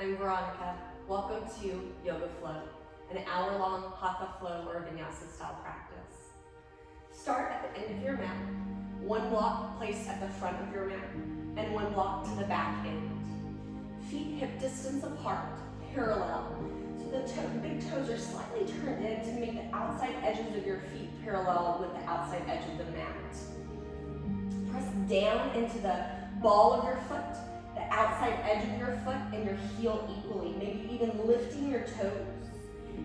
I'm Veronica. Welcome to Yoga Flow, an hour-long Hatha Flow or Vinyasa style practice. Start at the end of your mat, one block placed at the front of your mat, and one block to the back end. Feet hip distance apart, parallel. So the big toes are slightly turned in to make the outside edges of your feet parallel with the outside edge of the mat. Press down into the ball of your foot, the outside edge of your foot, and your heel equally, maybe even lifting your toes,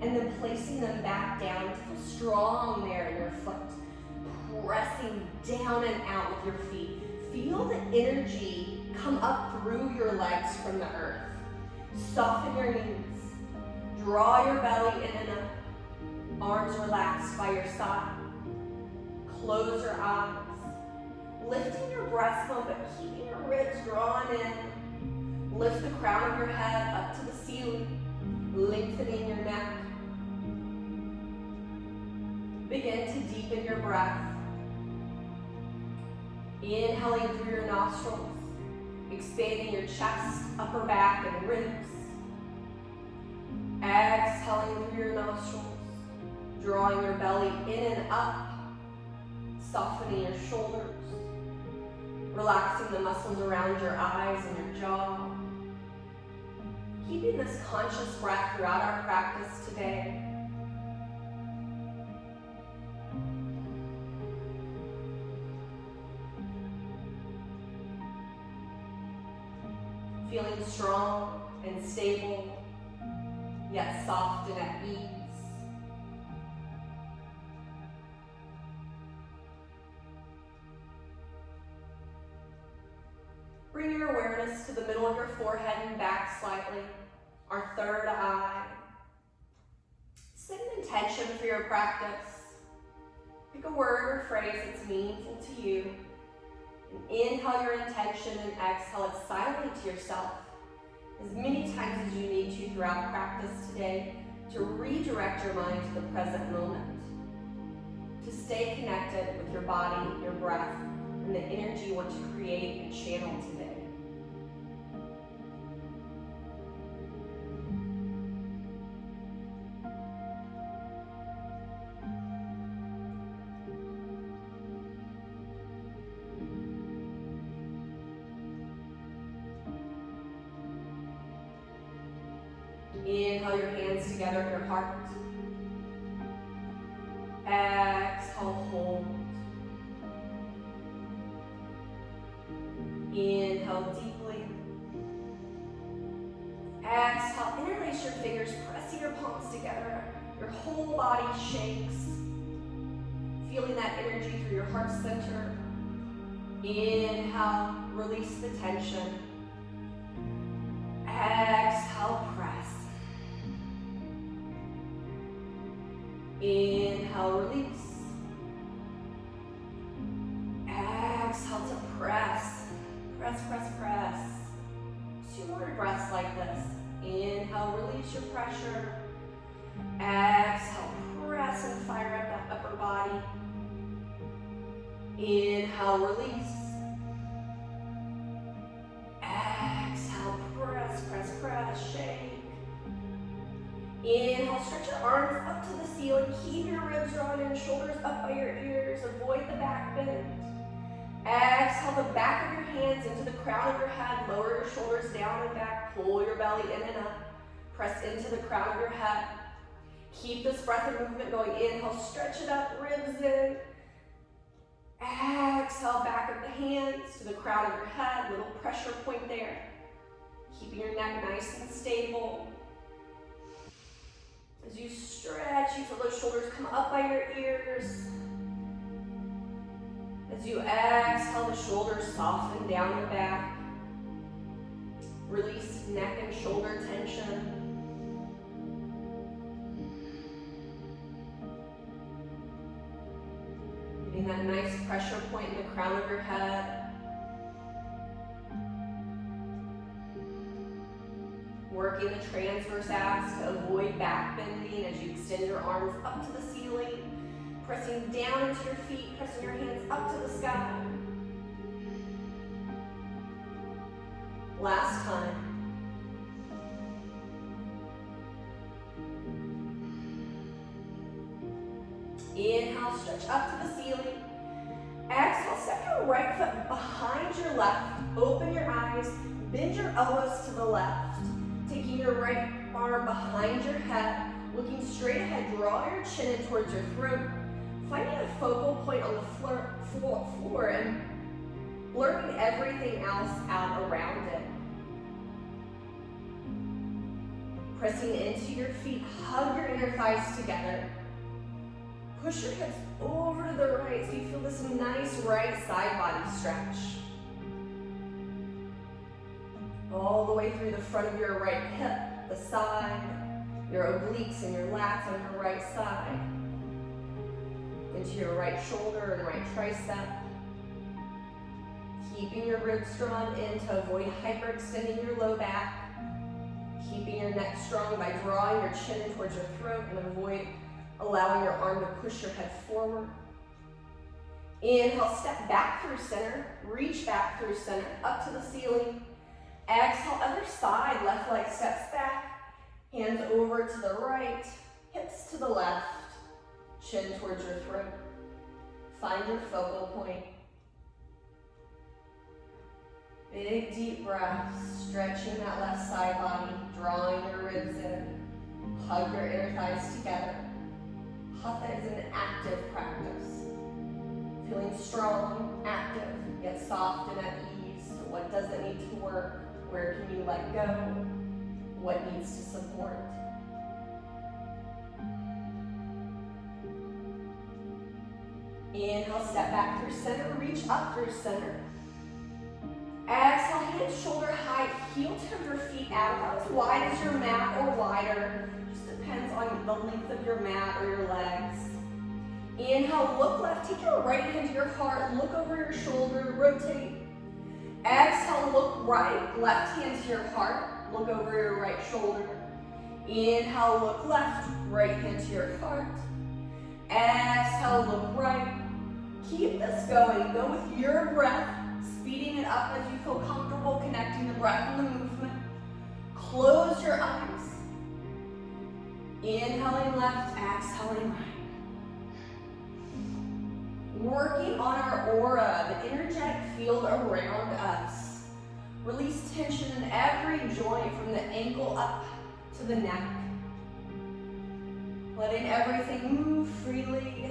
and then placing them back down to feel strong there in your foot. Pressing down and out with your feet. Feel the energy come up through your legs from the earth. Soften your knees. Draw your belly in and up. Arms relaxed by your side. Close your eyes. Lifting your breastbone, but keeping your ribs drawn in. Lift the crown of your head up to the ceiling, lengthening your neck. Begin to deepen your breath. Inhaling through your nostrils, expanding your chest, upper back, and ribs. Exhaling through your nostrils, drawing your belly in and up, softening your shoulders. Relaxing the muscles around your eyes and your jaw. Keeping this conscious breath throughout our practice today. Feeling strong and stable, yet soft and at ease. Bring your awareness to the middle of your forehead and back slightly, our third eye. Set an intention for your practice. Pick a word or phrase that's meaningful to you. And inhale your intention and exhale it silently to yourself as many times as you need to throughout practice today to redirect your mind to the present moment. To stay connected with your body, your breath, and the energy you want to create and channel today. Inhale your hands together at your heart. Exhale, hold. Inhale deeply. Exhale, interlace your fingers, pressing your palms together. Your whole body shakes. Feeling that energy through your heart center. Inhale, release the tension. Exhale, press. Inhale, release. Exhale to press. Press, press, press. 2 more breaths like this. Inhale, release your pressure. Exhale, press and fire up that upper body. Inhale, release. Exhale, press, press, press, shake. Inhale, stretch your arms up to the ceiling. Keep your ribs drawn in, shoulders up by your ears. Avoid the back bend. Exhale the back of your hands into the crown of your head. Lower your shoulders down and back. Pull your belly in and up. Press into the crown of your head. Keep this breath and movement going. Inhale, stretch it up, ribs in. Exhale, back of the hands to the crown of your head. Little pressure point there. Keeping your neck nice and stable. As you stretch, you feel those shoulders come up by your ears. As you exhale, the shoulders soften down and back. Release neck and shoulder tension. Getting that nice pressure point in the crown of your head. Working the transverse abs to avoid back bending as you extend your arms up to the ceiling. Pressing down into your feet, pressing your hands up to the sky. Last time. stretch up to the ceiling. Exhale, step your right foot behind your left. Open your eyes, bend your elbows to the left. Taking your right arm behind your head, looking straight ahead, draw your chin in towards your throat. Finding a focal point on the floor and blurring everything else out around it. Pressing into your feet, hug your inner thighs together. Push your hips over to the right so you feel this nice right side body stretch. All the way through the front of your right hip, the side, your obliques and your lats on your right side. Into your right shoulder and right tricep. Keeping your ribs drawn in to avoid hyperextending your low back. Keeping your neck strong by drawing your chin in towards your throat and avoid allowing your arm to push your head forward. Inhale, step back through center, reach back through center, up to the ceiling. Exhale, other side, left leg steps back, hands over to the right, hips to the left, chin towards your throat. Find your focal point. Big deep breaths, stretching that left side body, drawing your ribs in. Hug your inner thighs together. Hatha is an active practice. Feeling strong, active, yet soft and at ease. So what doesn't need to work? Where can you let go? What needs to support? Inhale, step back through center, reach up through center. Exhale, hands shoulder height, heel toe your feet out about as wide as your mat or wider. Just depends on the length of your mat or your legs. Inhale, look left, take your right hand to your heart, look over your shoulder, rotate. Exhale, look right, left hand to your heart, look over your right shoulder. Inhale, look left, right hand to your heart. Exhale, look right. Keep this going. Go with your breath, speeding it up as you feel comfortable, connecting the breath and the movement. Close your eyes. Inhaling left, exhaling right. Working on our aura, the energetic field around us. Release tension in every joint from the ankle up to the neck. Letting everything move freely.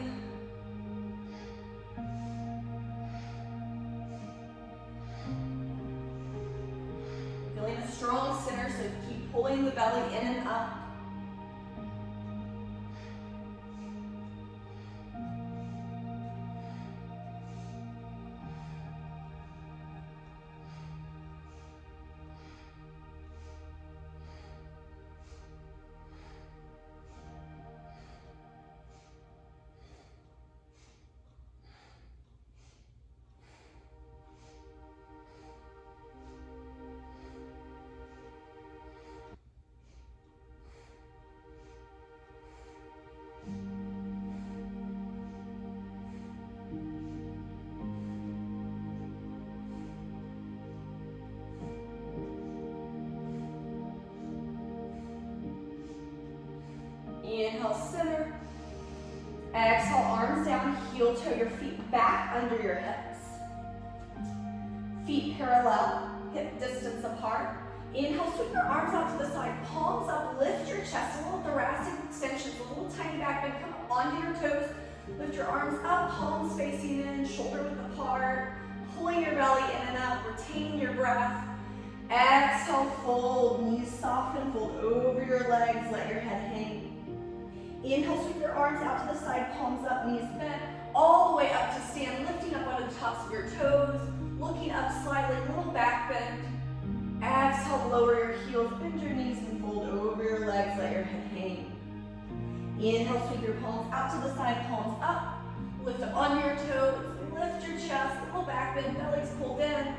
Feeling a strong center, so keep pulling the belly in and up. Inhale, center. Exhale, arms down, heel toe your feet back under your hips. Feet parallel, hip distance apart. Inhale, sweep your arms out to the side, palms up, lift your chest, a little thoracic extension, a little tiny back bend, come onto your toes. Lift your arms up, palms facing in, shoulder width apart, pulling your belly in and up, retaining your breath. Exhale, fold, knees soften, fold over your legs, let your head hang. Inhale, sweep your arms out to the side, palms up, knees bent, all the way up to stand, lifting up onto the tops of your toes, looking up slightly, little back bend. Exhale, lower your heels, bend your knees and fold over your legs, let your head hang. Inhale, sweep your palms out to the side, palms up, lift up onto your toes, lift your chest, little back bend, belly's pulled in.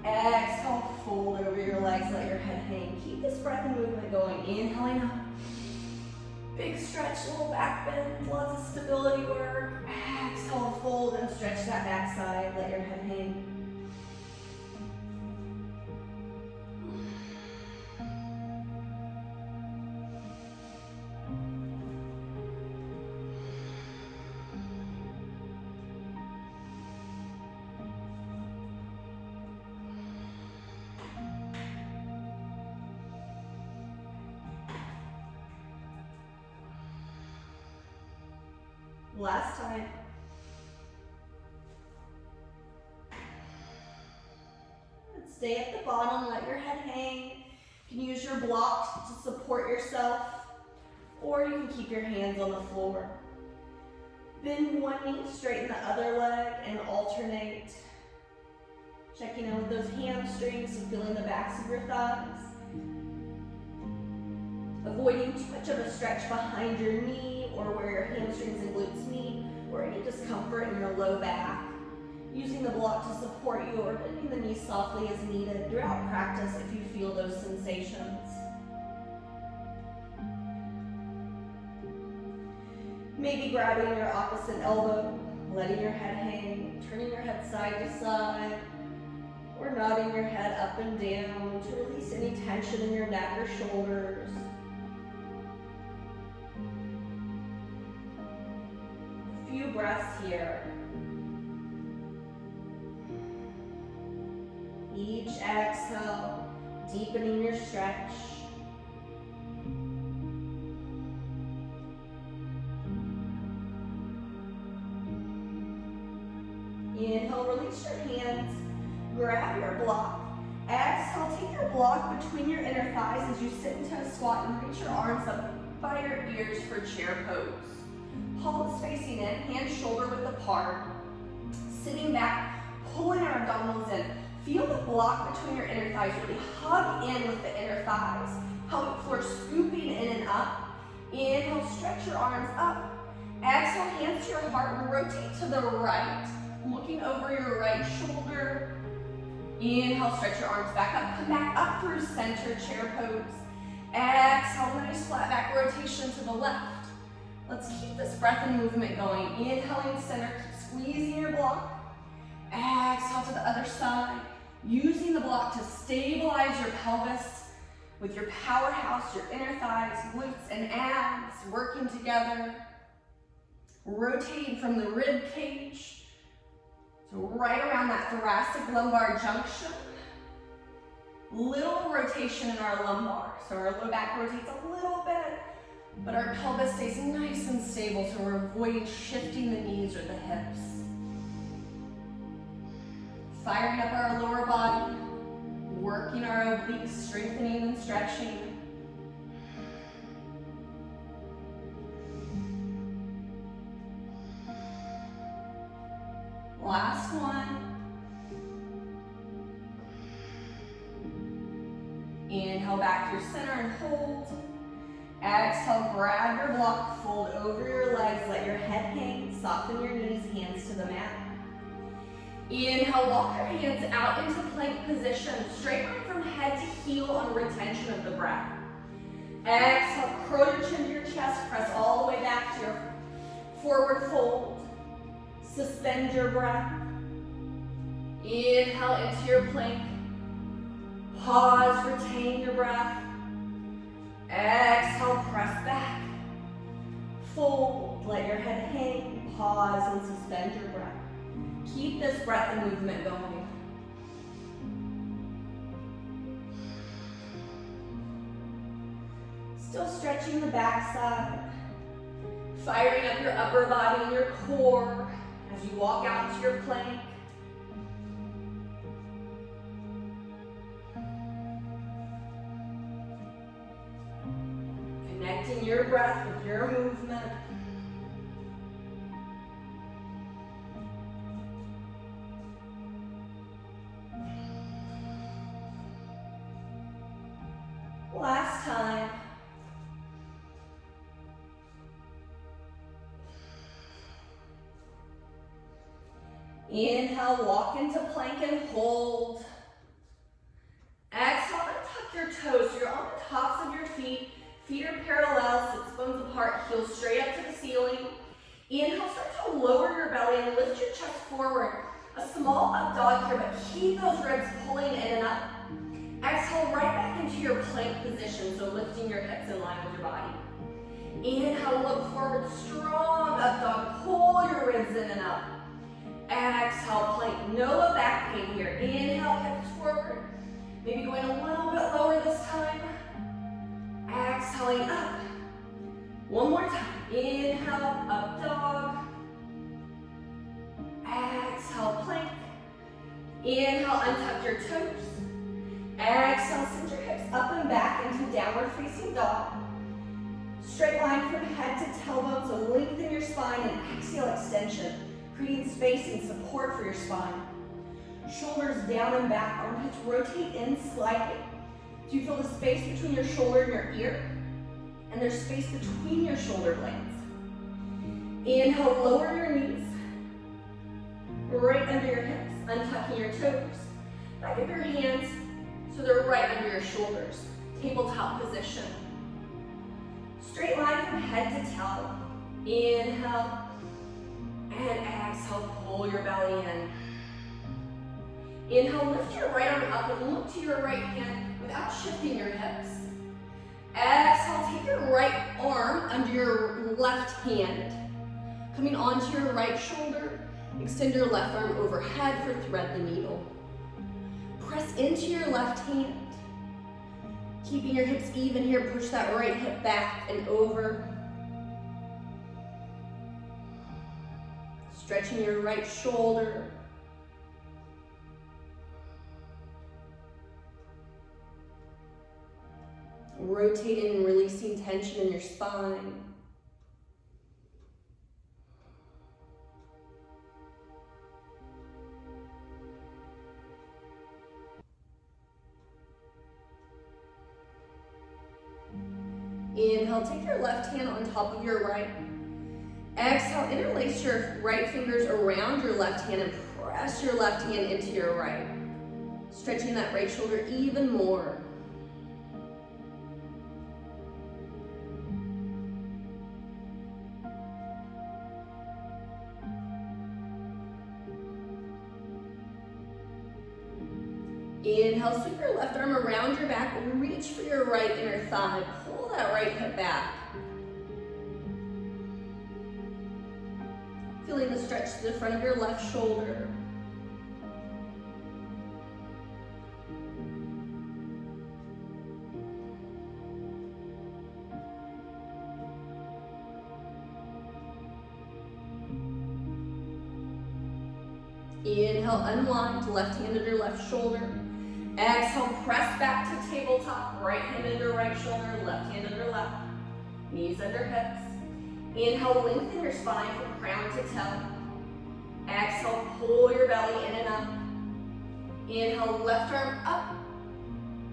Exhale, fold over your legs, let your head hang. Keep this breath and movement going, inhaling up. Big stretch, little back bend, lots of stability work. Exhale, fold and stretch that back side, let your head hang. Last time. Stay at the bottom, let your head hang. You can use your block to support yourself, or you can keep your hands on the floor. Bend one knee, straighten the other leg, and alternate. Checking in with those hamstrings and feeling the backs of your thighs. Avoiding too much of a stretch behind your knee or where your hamstrings and glutes meet, or any discomfort in your low back. Using the block to support you or bending the knees softly as needed throughout practice if you feel those sensations. Maybe grabbing your opposite elbow, letting your head hang, turning your head side to side, or nodding your head up and down to release any tension in your neck or shoulders. A few breaths here. Each exhale, deepening your stretch. Inhale, release your hands, grab your block. Exhale, take your block between your inner thighs as you sit into a squat and reach your arms up by your ears for chair pose. Palms facing in, hands shoulder width apart. Sitting back, pulling our abdominals in. Feel the block between your inner thighs, really hug in with the inner thighs. Pelvic floor scooping in and up. Inhale, stretch your arms up. Exhale, hands to your heart and rotate to the right, looking over your right shoulder. Inhale, stretch your arms back up. Come back up through center chair pose. Exhale, nice flat back rotation to the left. Let's keep this breath and movement going. Inhaling center, keep squeezing your block. Exhale to the other side. Using the block to stabilize your pelvis with your powerhouse, your inner thighs, glutes, and abs working together. Rotating from the rib cage to right around that thoracic lumbar junction. Little rotation in our lumbar, so our low back rotates a little bit, but our pelvis stays nice and stable, so we're avoiding shifting the knees or the hips. Firing up our lower body, working our obliques, strengthening and stretching. Last one. Inhale back to your center and hold. Exhale, grab your block, fold over your legs, let your head hang, soften your knees, hands to the mat. Inhale, walk your hands out into plank position, straight line from head to heel on retention of the breath. Exhale, curl your chin to your chest, press all the way back to your forward fold. Suspend your breath. Inhale into your plank. Pause, retain your breath. Exhale, press back. Fold, let your head hang, pause, and suspend your breath. Keep this breath and movement going. Still stretching the backside. Firing up your upper body and your core as you walk out into your plank. Connecting your breath with your movement. Last time. Inhale, walk into plank and hold. Exhale, untuck your toes so you're on the tops of your feet. Feet are parallel, sits bones apart, heels straight up to the ceiling. Inhale, start to lower your belly and lift your chest forward. A small up dog here, but keep those ribs pulling in and up. Exhale, right back into your plank position, so lifting your hips in line with your body. Inhale, look forward, strong up dog, pull your ribs in and up. Exhale, plank, no low back pain here. Inhale, hips forward. Maybe going a little bit lower this time. Exhaling up. One more time. Inhale, up dog. Straight line from head to tailbone, so lengthen your spine and axial extension, creating space and support for your spine. Shoulders down and back, armpits rotate in slightly. Do you feel the space between your shoulder and your ear? And there's space between your shoulder blades. Inhale, lower your knees, right under your hips, untucking your toes. Back of your hands so they're right under your shoulders. Tabletop position. Straight line from head to toe. Inhale, and exhale, pull your belly in. Inhale, lift your right arm up and look to your right hand without shifting your hips. Exhale, take your right arm under your left hand. Coming onto your right shoulder, extend your left arm overhead for thread the needle. Press into your left hand. Keeping your hips even here, push that right hip back and over. Stretching your right shoulder. Rotating and releasing tension in your spine. Inhale, take your left hand on top of your right. Exhale, interlace your right fingers around your left hand and press your left hand into your right. Stretching that right shoulder even more. Inhale, sweep your left arm around your back, reach for your right inner thigh, pull that right hip back. Feeling the stretch to the front of your left shoulder. Inhale, unwind, left hand under left shoulder. Exhale, press back to tabletop, right hand under right shoulder, left hand under left, knees under hips. Inhale, lengthen your spine from crown to toe. Exhale, pull your belly in and up. Inhale, left arm up.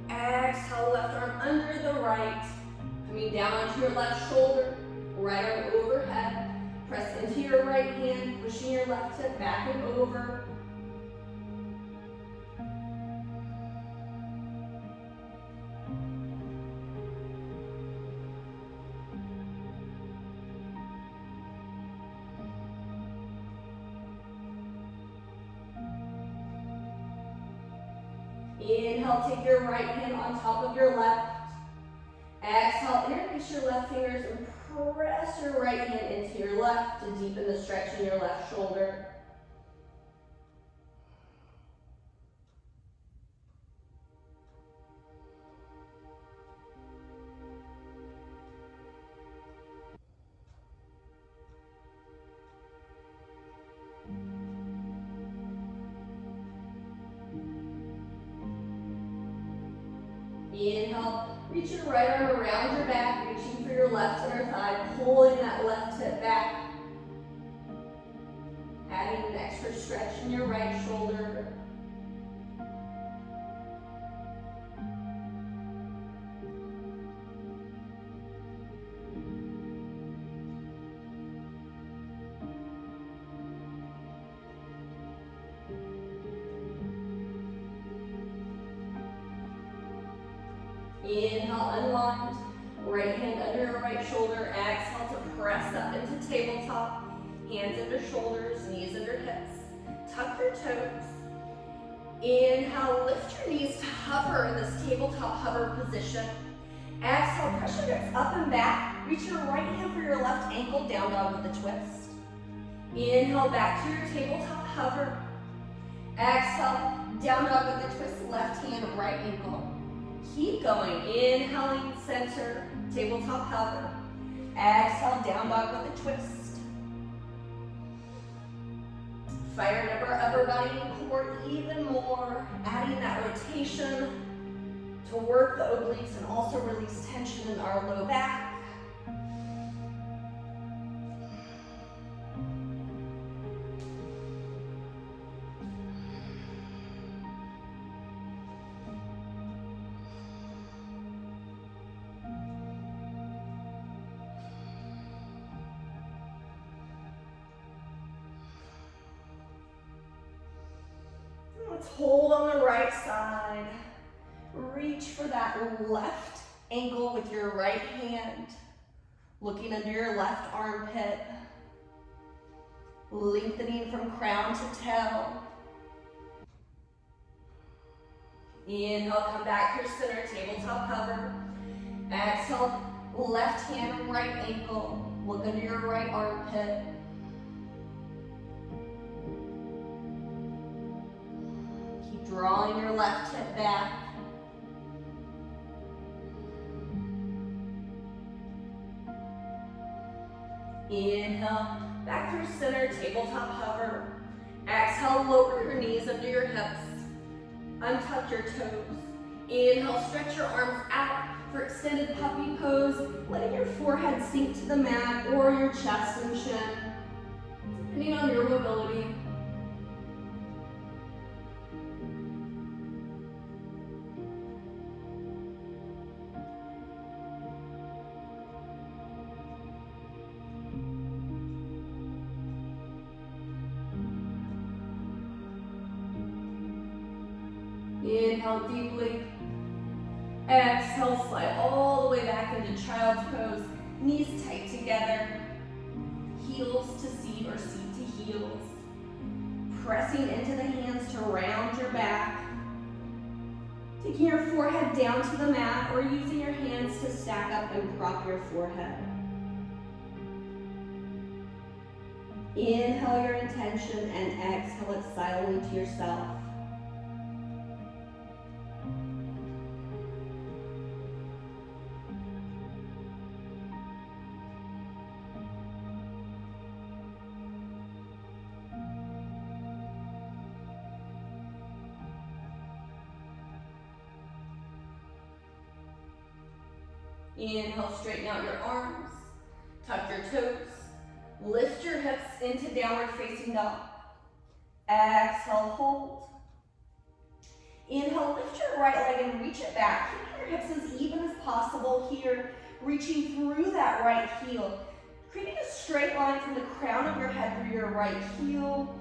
Exhale, left arm under the right. Coming down onto your left shoulder, right arm overhead. Press into your right hand, pushing your left hip back and over. Inhale, take your right hand on top of your left. Exhale, interlace your left fingers and press your right hand into your left to deepen the stretch in your left shoulder. Inhale, reach your right arm around your back, reaching for your left inner thigh, pulling that left hip back. Adding an extra stretch in your right shoulder. Inhale, unwind, right hand under your right shoulder. Exhale to press up into tabletop. Hands under shoulders, knees under hips. Tuck your toes. Inhale, lift your knees to hover in this tabletop hover position. Exhale, press your hips up and back. Reach your right hand for your left ankle, down dog with a twist. Inhale, back to your tabletop hover. Exhale, down dog with a twist, left hand, right ankle. Keep going, inhaling, center, tabletop hover. Exhale, down dog with a twist. Fire up our upper body and core even more, adding that rotation to work the obliques and also release tension in our low back. hold on the right side. Reach for that left ankle with your right hand. Looking under your left armpit. Lengthening from crown to tail. Inhale, come back to your center, tabletop cover. Exhale, left hand, right ankle. Look under your right armpit. Keep drawing your left hip back. Inhale, back through center, tabletop hover. Exhale, lower your knees under your hips. Untuck your toes. Inhale, stretch your arms out for extended puppy pose, letting your forehead sink to the mat or your chest and chin, depending on your mobility. Inhale deeply. Exhale, slide all the way back into child's pose. Knees tight together. Heels to seat or seat to heels. Pressing into the hands to round your back. Taking your forehead down to the mat or using your hands to stack up and prop your forehead. Inhale your intention and exhale it silently to yourself. Inhale, straighten out your arms, tuck your toes, lift your hips into downward facing dog. Exhale, hold. Inhale, lift your right leg and reach it back. Keeping your hips as even as possible here, reaching through that right heel. Creating a straight line from the crown of your head through your right heel.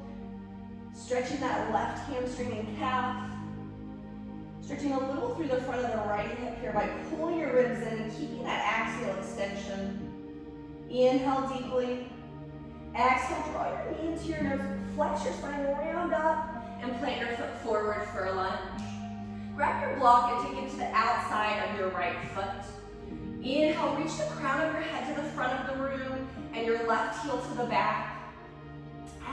Stretching that left hamstring and calf. Stretching a little through the front of the right hip here by pulling your ribs in and keeping that axial extension. Inhale deeply. Exhale, draw your knee into your nose, flex your spine, round up, and plant your foot forward for a lunge. Grab your block and take it to the outside of your right foot. Inhale, reach the crown of your head to the front of the room and your left heel to the back.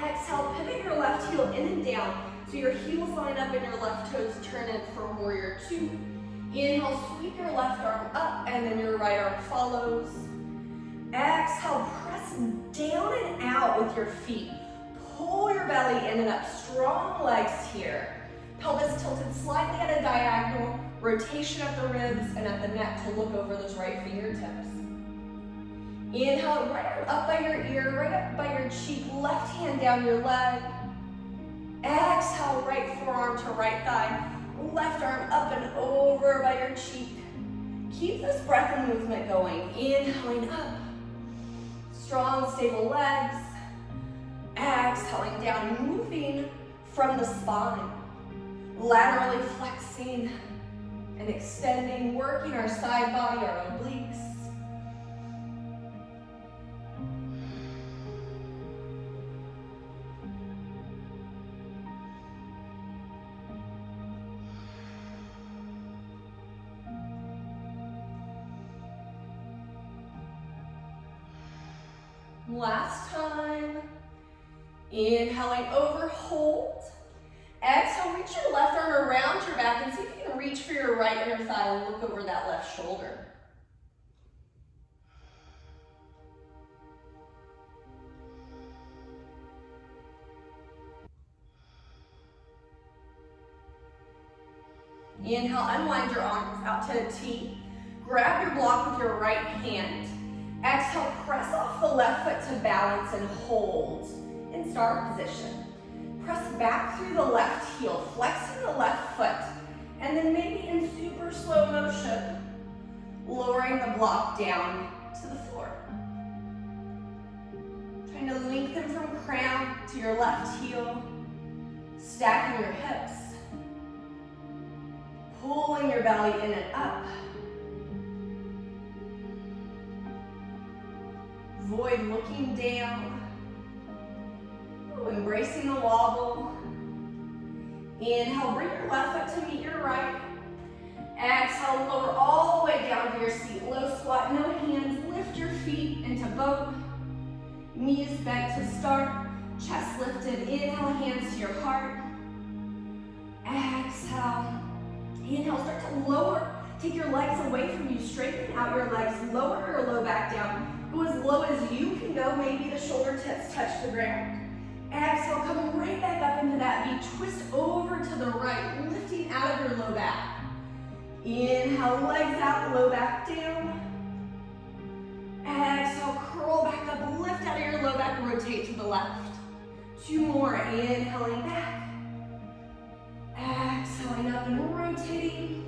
Exhale, pivot your left heel in and down. So your heels line up and your left toes turn in for warrior two. Inhale, sweep your left arm up and then your right arm follows. Exhale, press down and out with your feet. Pull your belly in and up, strong legs here. Pelvis tilted slightly at a diagonal, rotation at the ribs and at the neck to look over those right fingertips. Inhale, right arm up by your ear, right up by your cheek, left hand down your leg. Exhale, right forearm to right thigh, left arm up and over by your cheek. Keep this breath and movement going. Inhaling up, strong, stable legs. Exhaling down, moving from the spine. Laterally flexing and extending, working our side body, our obliques. Last time. Inhaling over, hold. Exhale, reach your left arm around your back and see if you can reach for your right inner thigh and look over that left shoulder. Inhale, unwind your arms out to a T. Grab your block with your right hand. Exhale, press off the left foot to balance and hold in star position. Press back through the left heel, flexing the left foot, and then maybe in super slow motion, lowering the block down to the floor. Trying to lengthen from crown to your left heel, stacking your hips. Pulling your belly in and up. Avoid looking down. Embracing the wobble. Inhale, bring your left foot to meet your right. Exhale, lower all the way down to your seat. Low squat, no hands. Lift your feet into boat. Knees bent to start. Chest lifted. Inhale, hands to your heart. Exhale. Inhale, start to lower. Take your legs away from you. Straighten out your legs. Lower your low back down. Go as low as you can go. Maybe the shoulder tips touch the ground. Exhale, come right back up into that V. Twist over to the right, lifting out of your low back. Inhale, legs out, low back down. Exhale, curl back up, lift out of your low back, rotate to the left. 2 more, inhaling back. Exhaling up and rotating.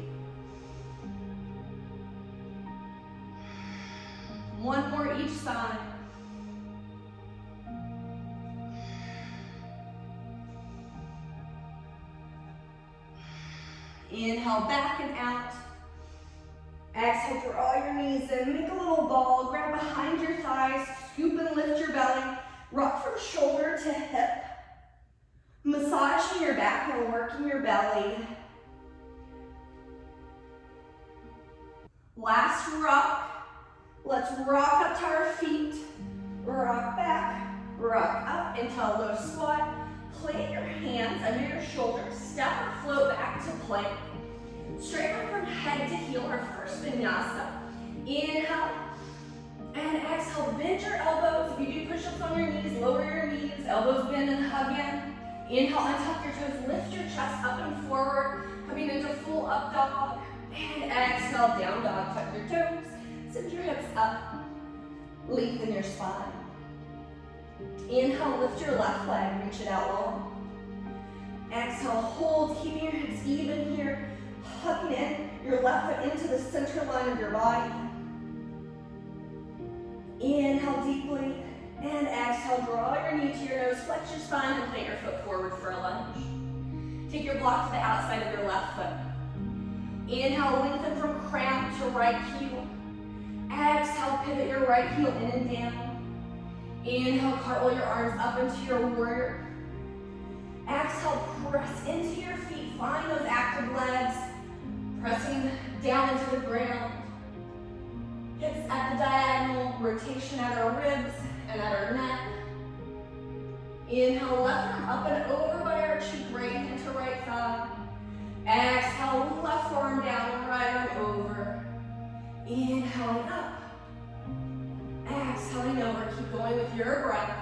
1 more each side. Inhale, back and out. Exhale, draw your knees in. Make a little ball. Grab behind your thighs. Scoop and lift your belly. Rock from shoulder to hip. Massaging your back and working your belly. Last rock. Let's rock up to our feet. Rock back. Rock up into a low squat. Plant your hands under your shoulders. Step or float back to plank. Straighten from head to heel, our first vinyasa. Inhale and exhale. Bend your elbows. If you do push-ups on your knees, lower your knees. Elbows bend and hug in. Inhale, untuck your toes. Lift your chest up and forward. Coming into full up dog. And exhale, down dog. Tuck your toes. Send your hips up. Lengthen your spine. Inhale, lift your left leg, reach it out long. Exhale, hold, keeping your hips even here. Hugging in your left foot into the center line of your body. Inhale deeply, and exhale, draw your knee to your nose, flex your spine, and plant your foot forward for a lunge. Take your block to the outside of your left foot. Inhale, lengthen from crown to right heel. Exhale, pivot your right heel in and down. Inhale, cartwheel your arms up into your warrior. Exhale, press into your feet. Find those active legs. Pressing down into the ground. Hips at the diagonal. Rotation at our ribs and at our neck. Inhale, left arm up and over by our cheek, right into right thigh. Exhale, left arm down, right arm over. Inhaling up. Exhaling over. Keep going with your breath.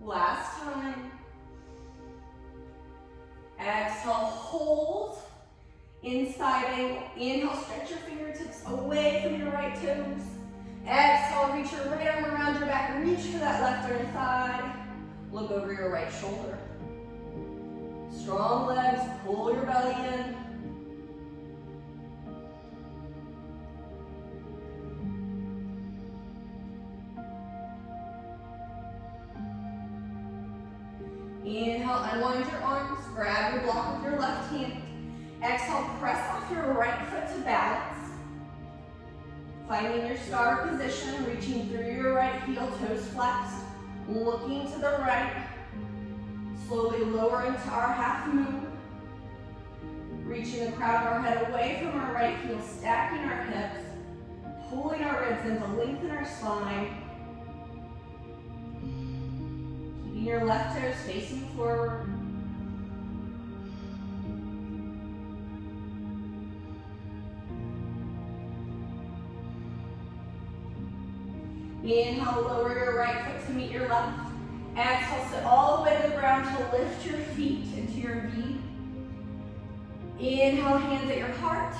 Last time. Exhale, hold. Inside angle. Inhale, stretch your fingertips away from your right toes. Exhale, reach your right arm around your back. Reach for that left inner thigh. Look over your right shoulder. Strong legs, pull your belly in. Inhale, unwind your arms, grab your block with your left hand. Exhale, press off your right foot to balance. Finding your star position, reaching through your right heel, toes flexed. Looking to the right. Slowly lower into our half moon. Reaching the crown of our head away from our right heel, stacking our hips. Pulling our ribs in to lengthen our spine. Your left toes facing forward. Inhale, lower your right foot to meet your left. Exhale, sit all the way to the ground to lift your feet into your V. Inhale, hands at your heart.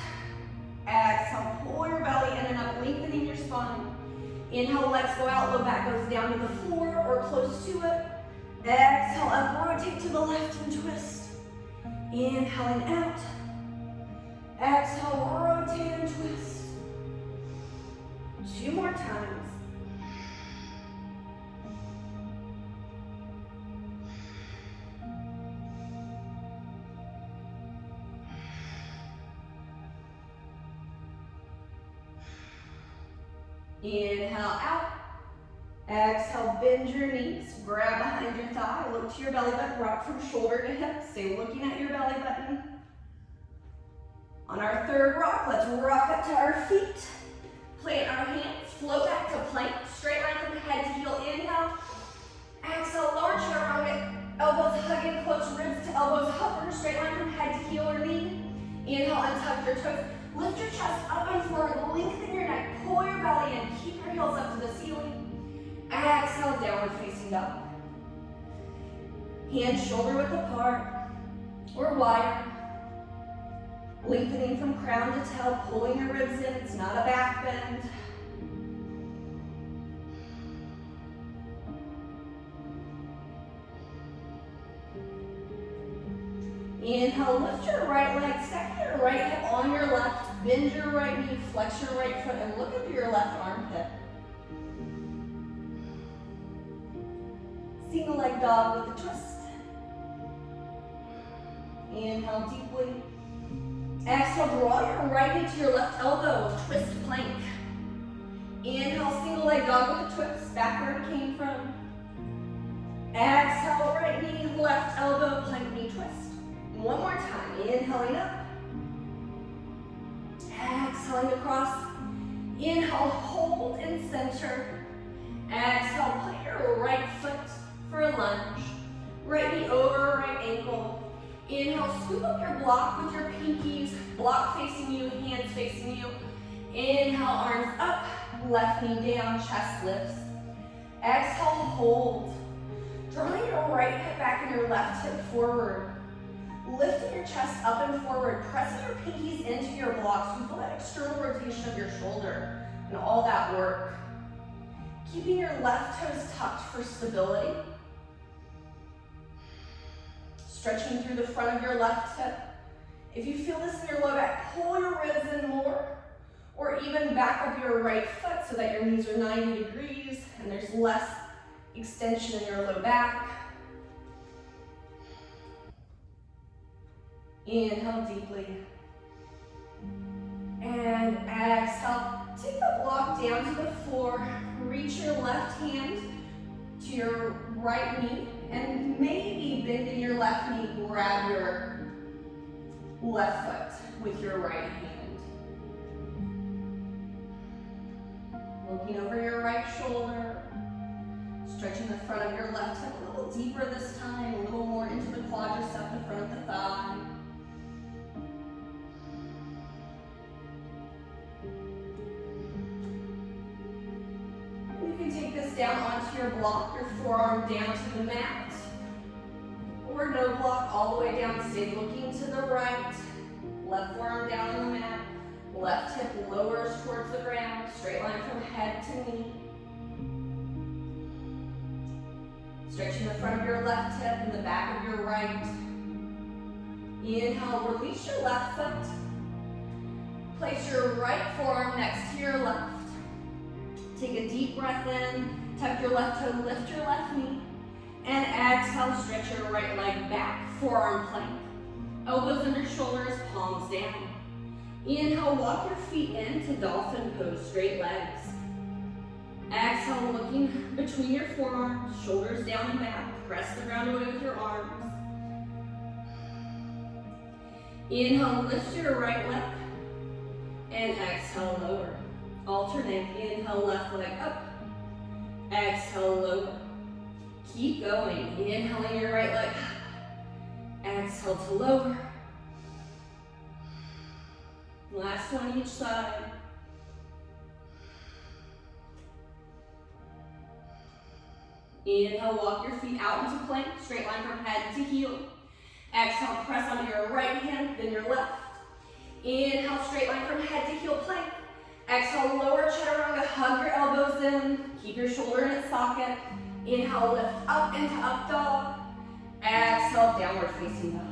Exhale, pull your belly in and up, lengthening your spine. Inhale, legs go out, low back goes down to the floor or close to it. Exhale, up, rotate to the left and twist. Inhaling out. Exhale, rotate and twist. 2 more times. Inhale out. Exhale, bend your knees, grab behind your thigh, look to your belly button, rock from shoulder to hip. Stay looking at your belly button. On our 3rd rock, let's rock up to our feet. Plant our hands, float back to plank, straight line from head to heel. Inhale. Exhale, lower chaturanga, elbows hugging close, ribs to elbows hover, straight line from head to heel or knee. Inhale, untuck your toes. Lift your chest up and forward, lengthen your neck, pull your belly in, keep your heels up to the ceiling. Exhale, downward facing dog. Hands shoulder width apart or wider. Lengthening from crown to tail, pulling your ribs in, it's not a back bend. Inhale, lift your right leg, stack your right hip on your left, bend your right knee, flex your right foot, and look up your left armpit. Single leg dog with a twist. Inhale deeply. Exhale, draw your right knee to your left elbow, twist plank. Inhale, single leg dog with a twist, back where it came from. Exhale, right knee, left elbow, plank knee twist. One more time, inhaling up. Exhaling across. Inhale, hold in center. Exhale, put your right foot for a lunge. Right knee over right ankle. Inhale, scoop up your block with your pinkies. Block facing you, hands facing you. Inhale, arms up. Left knee down, chest lifts. Exhale, hold. Drawing your right hip back and your left hip forward. Lifting your chest up and forward, pressing your pinkies into your blocks. You feel that external rotation of your shoulder and all that work. Keeping your left toes tucked for stability. Stretching through the front of your left hip. If you feel this in your low back, pull your ribs in more, or even back up your right foot so that your knees are 90 degrees and there's less extension in your low back. Inhale deeply. And exhale. Take the block down to the floor. Reach your left hand to your right knee. And maybe bending your left knee, grab your left foot with your right hand. Looking over your right shoulder. Stretching the front of your left hip a little deeper this time. A little more into the quadricep, the front of the thigh. Take this down onto your block, your forearm down to the mat, or no block, all the way down. Stay looking to the right, left forearm down on the mat, left hip lowers towards the ground, straight line from head to knee. Stretching the front of your left hip and the back of your right. Inhale, release your left foot. Place your right forearm next to your left. Take a deep breath in, tuck your left toe, lift your left knee, and exhale, stretch your right leg back, forearm plank. Elbows under shoulders, palms down. Inhale, walk your feet into dolphin pose, straight legs. Exhale, looking between your forearms, shoulders down and back, press the ground away with your arms. Inhale, lift your right leg, and exhale, lower. Alternate, inhale, left leg up, exhale, lower. Keep going, inhaling your right leg up, exhale to lower. Last one each side. Inhale, walk your feet out into plank, straight line from head to heel. Exhale, press onto your right hand, then your left. Inhale, straight line from head to heel, plank. Exhale, lower chaturanga, hug your elbows in, keep your shoulder in its socket. Inhale, lift up into up dog. Exhale, downward facing dog.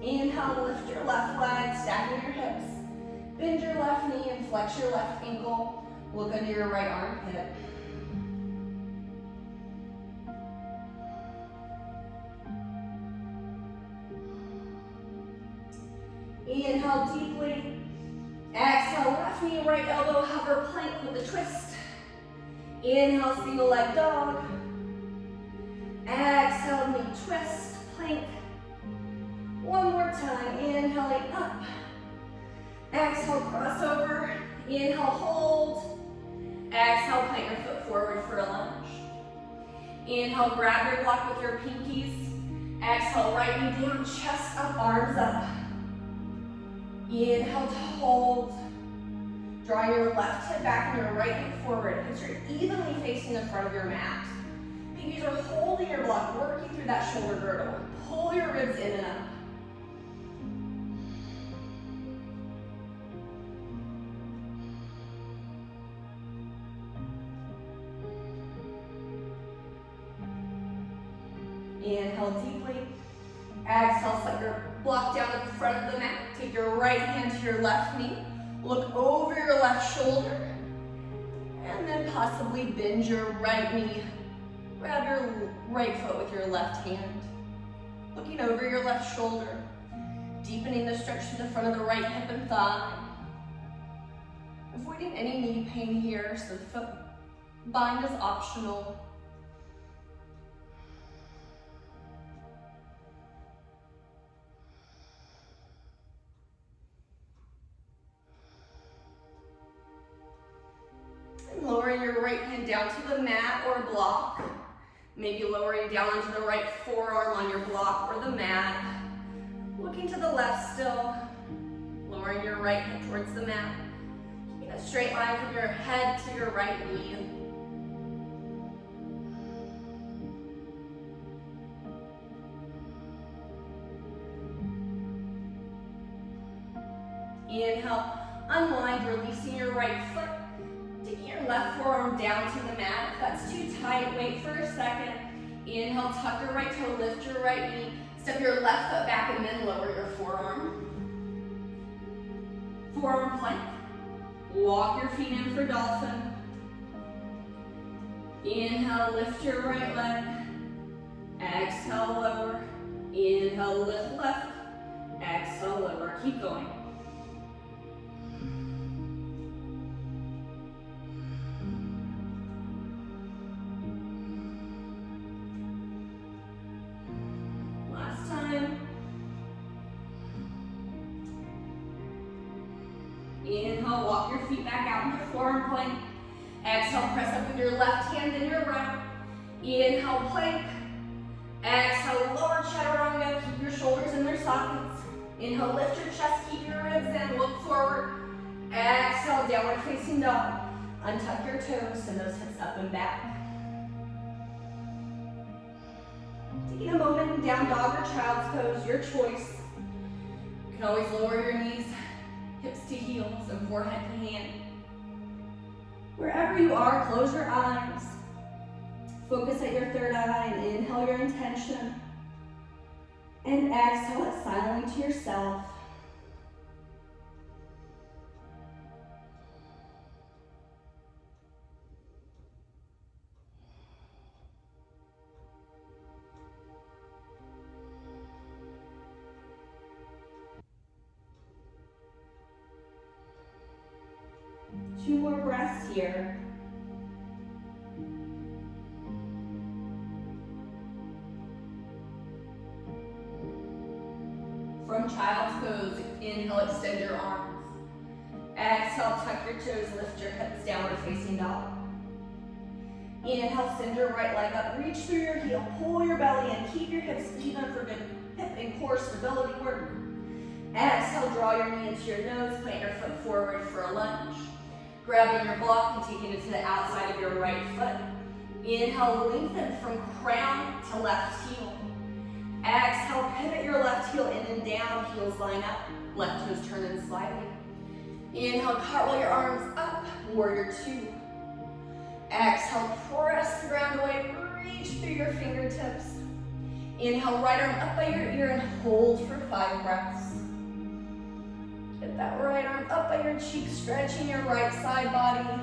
Inhale, lift your left leg, stacking your hips. Bend your left knee and flex your left ankle. Look under your right armpit. Inhale deeply. Exhale, left knee, right elbow, hover plank with a twist. Inhale, single leg dog. Exhale, knee twist, plank. One more time, inhaling up. Exhale, crossover. Inhale, hold. Exhale, plant your foot forward for a lunge. Inhale, grab your block with your pinkies. Exhale, right knee down, chest up, arms up. Inhale to hold. Draw your left hip back and your right hip forward. Hips are evenly facing the front of your mat. Pinkies are holding your block, working through that shoulder girdle. Pull your ribs in and up. Inhale deeply. Exhale, set your block down at the front of the mat. Take your right hand to your left knee. Look over your left shoulder. And then possibly bend your right knee. Grab your right foot with your left hand. Looking over your left shoulder. Deepening the stretch to the front of the right hip and thigh. Avoiding any knee pain here, so the foot bind is optional. Lowering your right hand down to the mat or block. Maybe lowering down onto the right forearm on your block or the mat. Looking to the left still. Lowering your right hip towards the mat. Keeping a straight line from your head to your right knee. Inhale, unwind, releasing your right foot. Taking your left forearm down to the mat. If that's too tight, wait for a second. Inhale, tuck your right toe, lift your right knee. Step your left foot back and then lower your forearm. Forearm plank. Walk your feet in for dolphin. Inhale, lift your right leg. Exhale, lower. Inhale, lift left. Exhale, lower. Keep going. Inhale, walk your feet back out into forearm plank. Exhale, press up with your left hand and your right. Inhale, plank. Exhale, lower chaturanga. Keep your shoulders in their sockets. Inhale, lift your chest, keep your ribs in, look forward. Exhale, downward facing dog. Untuck your toes, send those hips up and back. Taking a moment in down dog or child's pose, your choice. You can always lower your knees, hips to heels, and forehead to hand. Wherever you are, close your eyes. Focus at your third eye and inhale your intention. And exhale it silently to yourself. Two more breaths here. From child's pose, inhale, extend your arms. Exhale, tuck your toes, lift your hips, downward facing dog. Inhale, send your right leg up, reach through your heel, pull your belly in, keep your hips even for good hip and core stability work. Exhale, draw your knee into your nose, plant your foot forward for a lunge. Grabbing your block and taking it to the outside of your right foot. Inhale, lengthen from crown to left heel. Exhale, pivot your left heel in and down, heels line up, left toes turn in slightly. Inhale, cartwheel your arms up, warrior two. Exhale, press the ground away, reach through your fingertips. Inhale, right arm up by your ear and hold for 5 breaths. Get that right arm up by your cheek, stretching your right side body.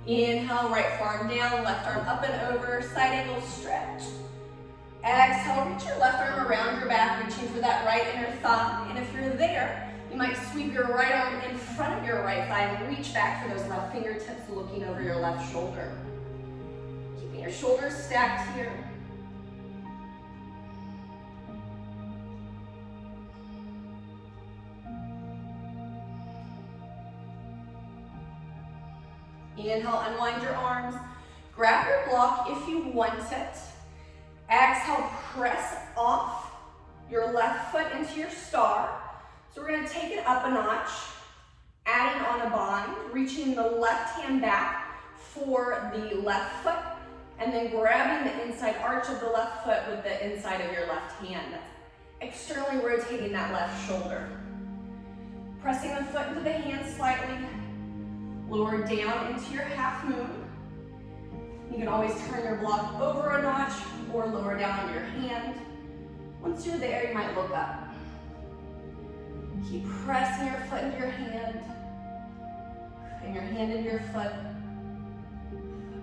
Inhale, right forearm down, left arm up and over, side angle stretch. Exhale, reach your left arm around your back, reaching for that right inner thigh. And if you're there, you might sweep your right arm in front of your right thigh and reach back for those left fingertips, looking over your left shoulder. Keeping your shoulders stacked here. Inhale, unwind your arms. Grab your block if you want it. Exhale, press off your left foot into your star. So we're going to take it up a notch, adding on a bind, reaching the left hand back for the left foot, and then grabbing the inside arch of the left foot with the inside of your left hand. Externally rotating that left shoulder. Pressing the foot into the hand slightly. Lower down into your half moon. You can always turn your block over a notch or lower down on your hand. Once you're there, you might look up. Keep pressing your foot into your hand and your hand into your foot.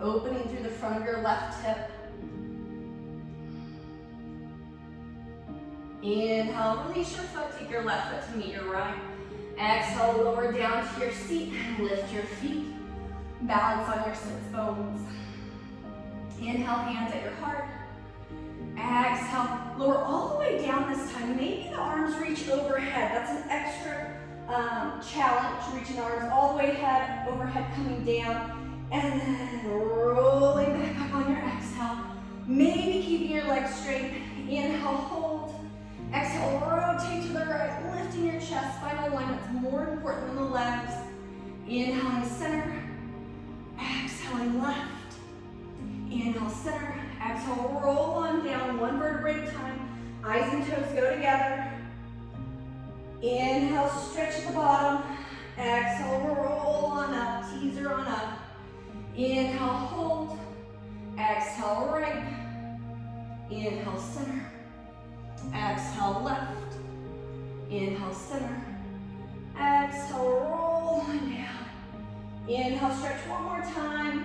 Opening through the front of your left hip. Inhale, release your foot, take your left foot to meet your right. Exhale, lower down to your seat, lift your feet, balance on your sits bones. Inhale, hands at your heart. Exhale, lower all the way down this time. Maybe the arms reach overhead. That's an extra challenge, reaching the arms all the way overhead, coming down, and then rolling back up on your exhale. Maybe keeping your legs straight. Inhale, hold. Exhale, rotate to the right, lifting your chest, spinal alignment's more important than the legs. Inhaling center, exhaling left. Inhale, center, exhale, roll on down, one vertebrae at a time. Eyes and toes go together. Inhale, stretch at the bottom. Exhale, roll on up, teaser on up. Inhale, hold. Exhale, right. Inhale, center. Exhale, left. Inhale, center. Exhale, roll on down. Inhale, stretch one more time.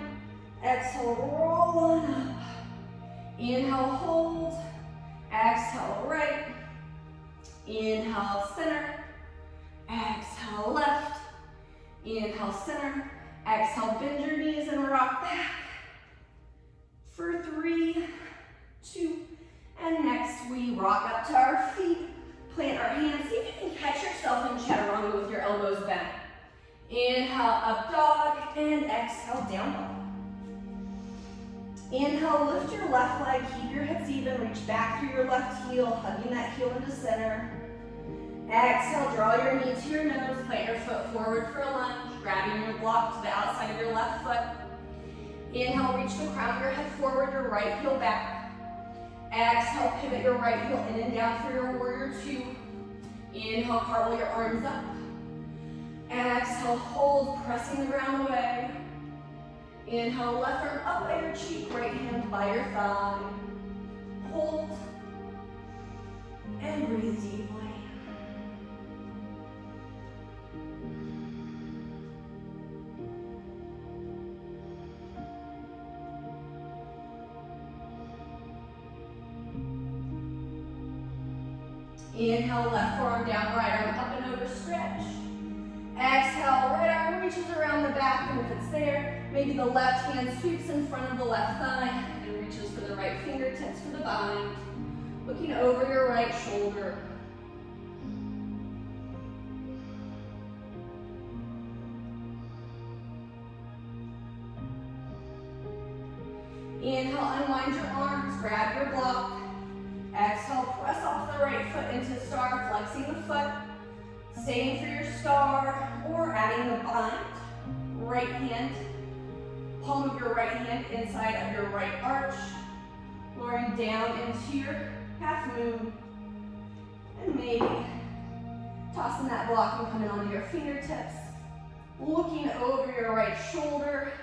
Exhale, roll on up. Inhale, hold. Exhale, right. Inhale, center. Exhale, left. Inhale, center. Exhale, bend your knees and rock back. For 3, 2, and next we rock up to our feet. Plant our hands. See if you can catch yourself in chaturanga with your elbows bent. Inhale, up dog, and exhale, down dog. Inhale, lift your left leg, keep your hips even, reach back through your left heel, hugging that heel into center. Exhale, draw your knee to your nose, plant your foot forward for a lunge, grabbing your block to the outside of your left foot. Inhale, reach the crown of your head forward, your right heel back. Exhale, pivot your right heel in and down for your warrior two. Inhale, cartwheel your arms up. Exhale, hold, pressing the ground away. Inhale, left arm up by your cheek, right hand by your thigh. Hold, and breathe deeply. Inhale, left forearm down, right arm up and over, stretch. Exhale, right arm reaches around the back, and if it's there, maybe the left hand sweeps in front of the left thigh and reaches for the right fingertips for the bind. Looking over your right shoulder. Inhale, unwind your arms, grab your block. Exhale, press off the right foot into star, flexing the foot. Staying for your star or adding the bind. Right hand, palm of your right hand inside of your right arch. Lowering down into your half moon. And maybe tossing that block and coming onto your fingertips. Looking over your right shoulder.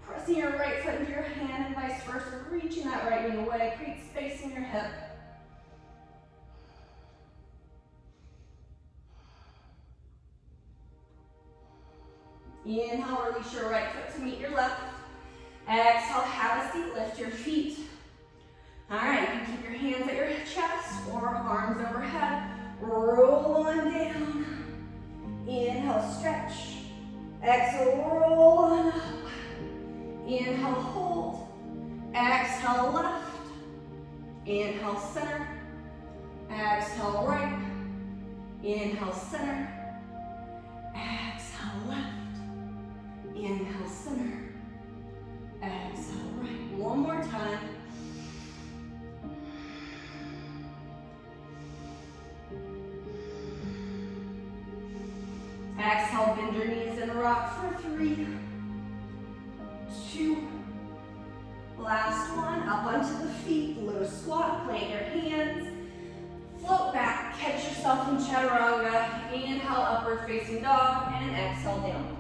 Pressing your right foot into your hand and vice versa. Reaching that right knee away. Create space in your hip. Inhale, release your right foot to meet your left. Exhale, have a seat, lift your feet. All right, you can keep your hands at your chest or arms overhead. Roll on down. Inhale, stretch. Exhale, roll on up. Inhale, hold. Exhale, left. Inhale, center. Exhale, right. Inhale, center. Exhale, left. Inhale, center. Exhale, right. One more time. Exhale, bend your knees and rock for 3, 2, last one. Up onto the feet, low squat, plant your hands. Float back, catch yourself in chaturanga. Inhale, upward facing dog, and exhale, down.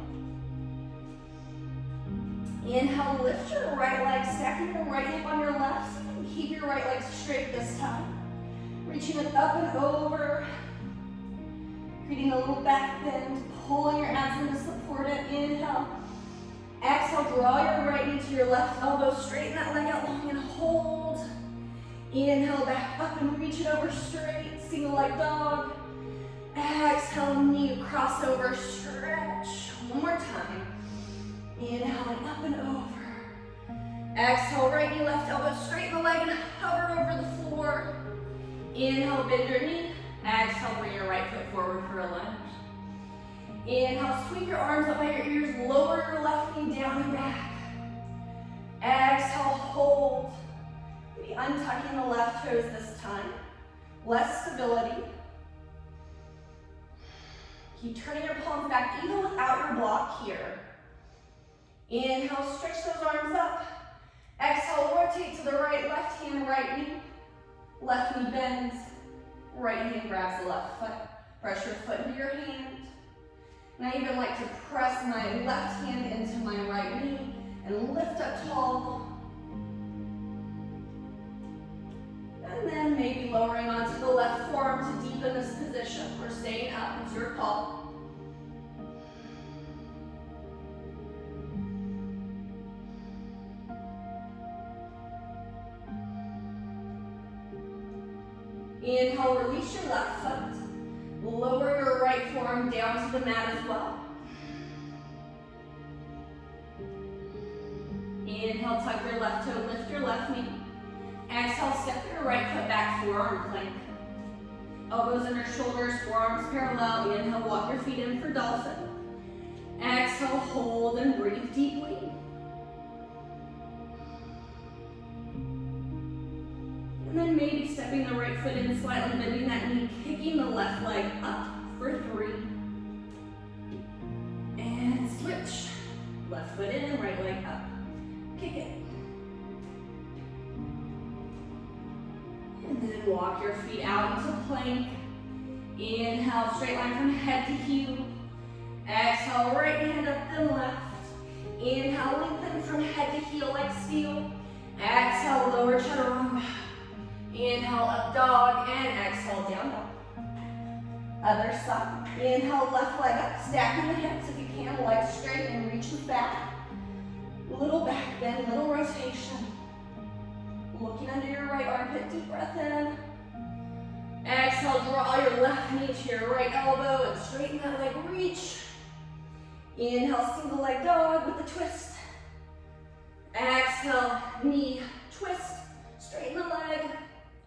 Inhale, lift your right leg, stacking your right hip on your left. Keep your right leg straight this time. Reaching it up and over. Creating a little back bend, pulling your abs in to support it. Inhale. Exhale, draw your right knee to your left elbow. Straighten that leg out long and hold. Inhale, back up and reach it over straight. Single leg dog. Exhale, knee crossover, stretch. One more time. Inhaling up and over. Exhale, right knee, left elbow, straighten the leg and hover over the floor. Inhale, bend your knee. Exhale, bring your right foot forward for a lunge. Inhale, sweep your arms up by your ears, lower your left knee down and back. Exhale, hold. Maybe untucking the left toes this time. Less stability. Keep turning your palms back even without your block here. Inhale, stretch those arms up. Exhale, rotate to the right, left hand, right knee. Left knee bends. Right hand grabs the left foot. Press your foot into your hand. And I even like to press my left hand into my right knee and lift up tall. And then maybe lowering onto the left forearm to deepen this position. We're staying up, it's your call. Inhale, release your left foot. Lower your right forearm down to the mat as well. Inhale, tuck your left toe, lift your left knee. Exhale, step your right foot back, forearm plank. Elbows under shoulders, forearms parallel. Inhale, walk your feet in for dolphin. Exhale, hold and breathe deeply. And then maybe stepping the right foot in, slightly bending that knee, kicking the left leg up for 3. And switch. Left foot in, right leg up. Kick it. And then walk your feet out into plank. Inhale, straight line from head to heel. Exhale, right hand up then left. Inhale, lengthen from head to heel like steel. Exhale, lower chaturanga. Inhale, up dog, and exhale, down dog. Other side. Inhale, left leg up, stacking the hips if you can, legs straight and reach back. Little back bend, little rotation. Looking under your right armpit, deep breath in. Exhale, draw your left knee to your right elbow and straighten that leg, reach. Inhale, single leg dog with the twist. Exhale, knee, twist, straighten the leg.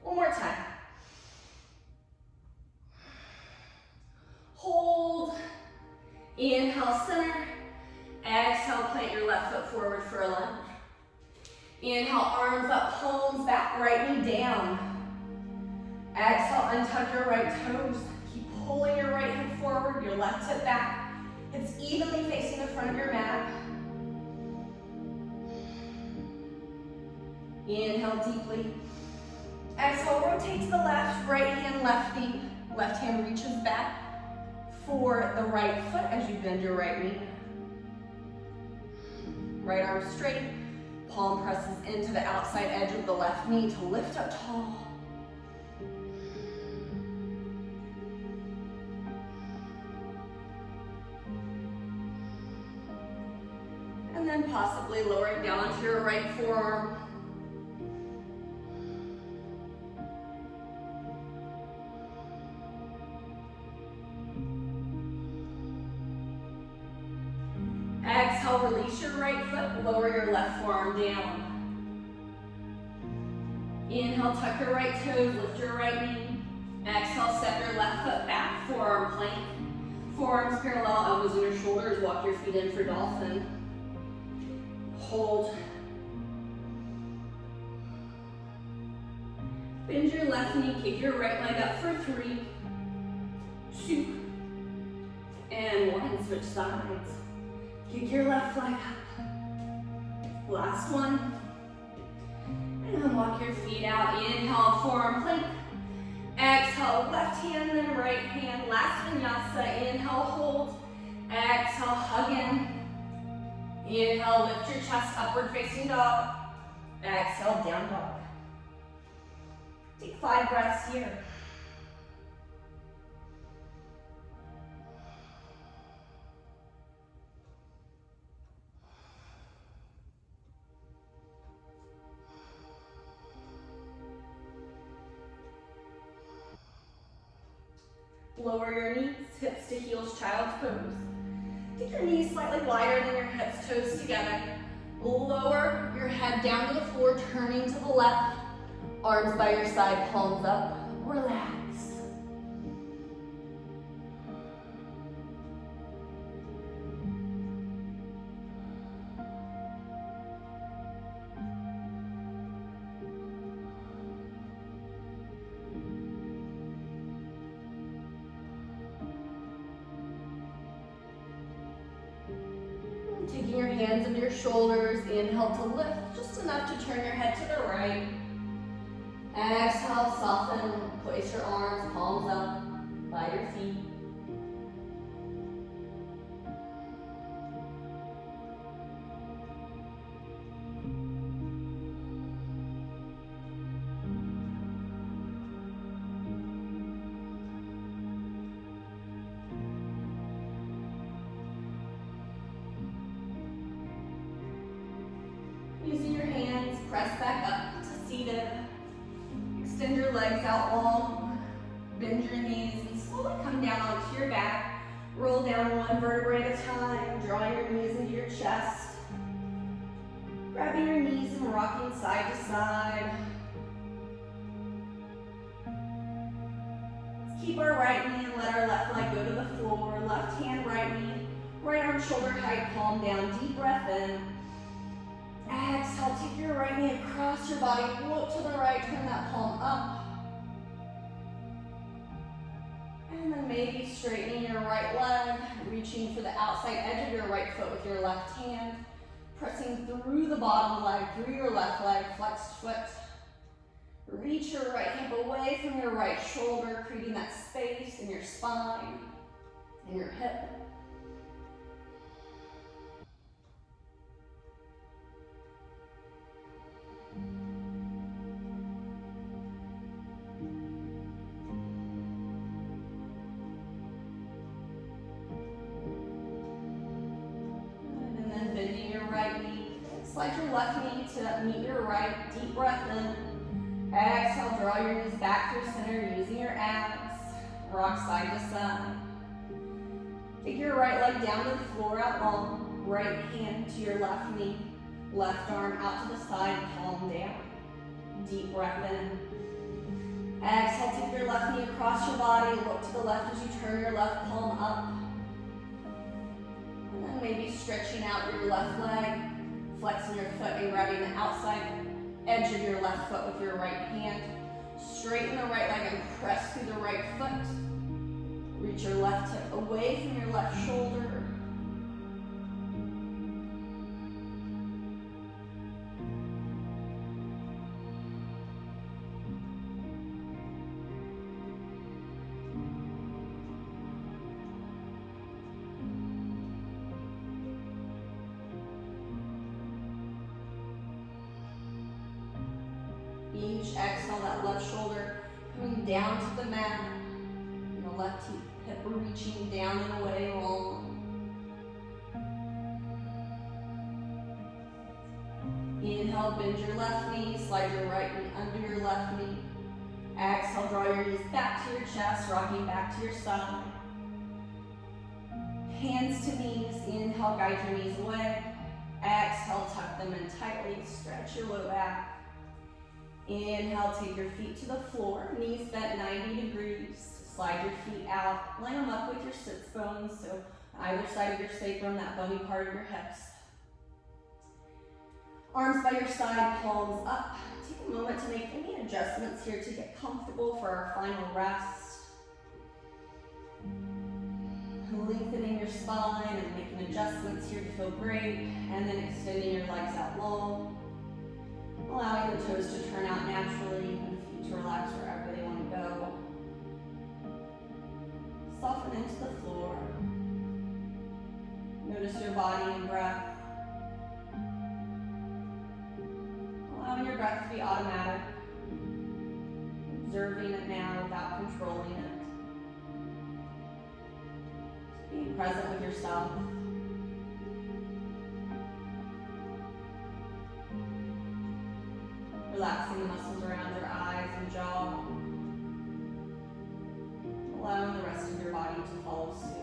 One more time. Hold. Inhale, center. Exhale, plant your left foot forward for a lunge. Inhale, arms up, palms back, right knee down. Exhale, untuck your right toes. Keep pulling your right hip forward, your left hip back. It's evenly facing the front of your mat. Inhale deeply. Exhale, rotate to the left, right hand, left knee. Left hand reaches back for the right foot as you bend your right knee. Right arm straight, palm presses into the outside edge of the left knee to lift up tall. And then possibly lowering down to your right forearm. Exhale, release your right foot, lower your left forearm down. Inhale, tuck your right toes, lift your right knee. Exhale, step your left foot back, forearm plank. Forearms parallel, elbows in your shoulders, walk your feet in for dolphin. Hold. Bend your left knee, kick your right leg up for 3, 2, and 1. Switch sides. Kick your left leg up. Last one. And walk your feet out. Inhale, forearm plank. Exhale, left hand, then right hand. Last vinyasa. Inhale, hold. Exhale, hug in. Inhale, lift your chest, upward facing dog. Exhale, down dog. Take 5 breaths here. Lower your knees, hips to heels, child's pose. Take your knees slightly wider than your hips, toes together. Lower your head down to the floor, turning to the left. Arms by your side, palms up. Relax. Taking your hands into your shoulders, inhale to lift, just enough to turn your head to the right. Exhale, soften, place your arms, palms up, by your feet. Using your hands, press back up to seated. Extend your legs out long. Bend your knees and slowly come down onto your back. Roll down one vertebrae at a time, drawing your knees into your chest. Grabbing your knees and rocking side to side. Let's keep our right knee and let our left leg go to the floor. Left hand, right knee, right arm shoulder height, palm down. Deep breath in. Exhale, take your right knee across your body, look to the right, turn that palm up. And then maybe straightening your right leg, reaching for the outside edge of your right foot with your left hand, pressing through the bottom leg, through your left leg, flexed foot. Reach your right hip away from your right shoulder, creating that space in your spine and your hip. Slide your left knee to meet your right. Deep breath in. Exhale, draw your knees back through center using your abs. Rock side to side. Take your right leg down to the floor out long. Right hand to your left knee. Left arm out to the side, palm down. Deep breath in. Exhale, take your left knee across your body. Look to the left as you turn your left palm up. And then maybe stretching out your left leg. Flexing your foot and grabbing the outside edge of your left foot with your right hand. Straighten the right leg and press through the right foot. Reach your left hip away from your left shoulder. Each exhale, that left shoulder coming down to the mat. And the left hip reaching down and away long. Inhale, bend your left knee, slide your right knee under your left knee. Exhale, draw your knees back to your chest, rocking back to your side. Hands to knees, inhale, guide your knees away. Exhale, tuck them in tightly, stretch your low back. Inhale, take your feet to the floor, knees bent 90 degrees. Slide your feet out, line them up with your sits bones, so either side of your sacrum, that bony part of your hips. Arms by your side, palms up. Take a moment to make any adjustments here to get comfortable for our final rest. Lengthening your spine and making adjustments here to feel great, and then extending your legs out long. Allowing the toes to turn out naturally and the feet to relax wherever they want to go. Soften into the floor. Notice your body and breath. Allowing your breath to be automatic. Observing it now without controlling it. Just being present with yourself. Relaxing the muscles around your eyes and jaw. Allowing the rest of your body to follow suit.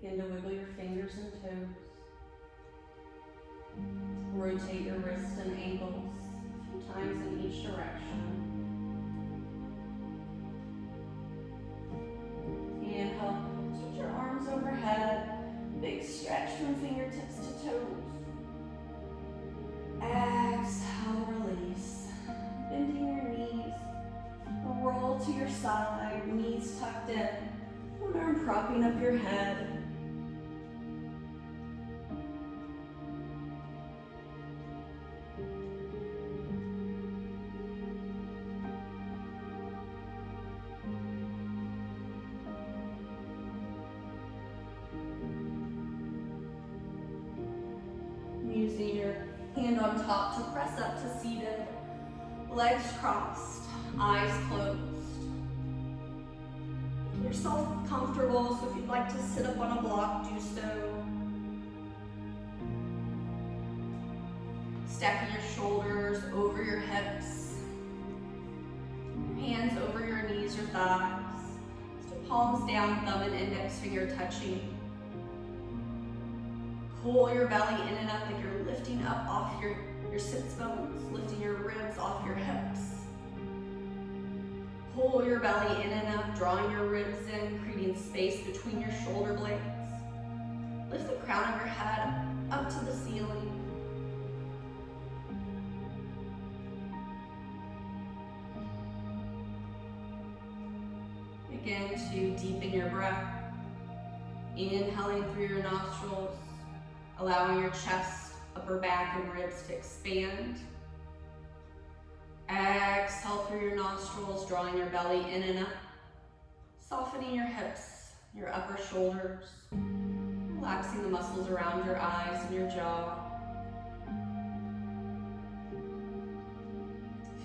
Begin to wiggle your fingers and toes. Rotate your wrists and ankles a few times in each direction. Inhale, stretch your arms overhead. Big stretch from fingertips to toes. Exhale, release. Bending your knees. Roll to your side, knees tucked in. One arm propping up your head. Using your hand on top to press up to seated. Legs crossed, eyes closed. Make yourself comfortable, so if you'd like to sit up on a block, do so. Stacking your shoulders over your hips. Hands over your knees or thighs. So palms down, thumb and index finger touching. Pull your belly in and up like you're lifting up off your sits bones, lifting your ribs off your hips. Pull your belly in and up, drawing your ribs in, creating space between your shoulder blades. Lift the crown of your head up to the ceiling. Begin to deepen your breath. Inhaling through your nostrils, allowing your chest, upper back, and ribs to expand. Exhale through your nostrils, drawing your belly in and up. Softening your hips, your upper shoulders. Relaxing the muscles around your eyes and your jaw.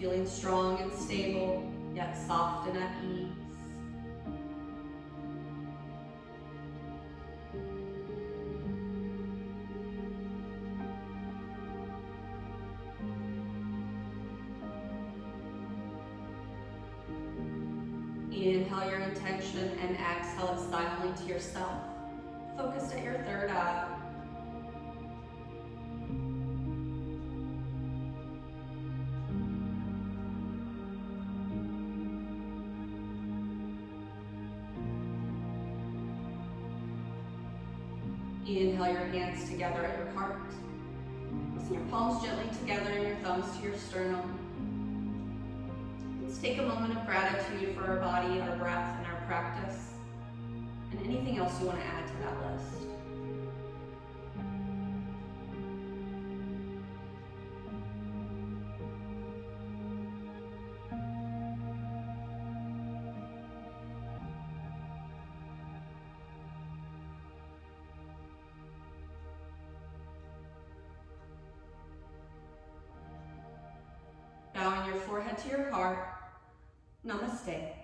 Feeling strong and stable, yet soft and at ease. Inhale your intention and exhale it silently to yourself, focused at your third eye. Inhale your hands together at your heart. Pressing your palms gently together and your thumbs to your sternum. Let's take a moment of gratitude for our body, our breath, and our practice, and anything else you want to add to that list. Bowing your forehead to your heart. Namaste.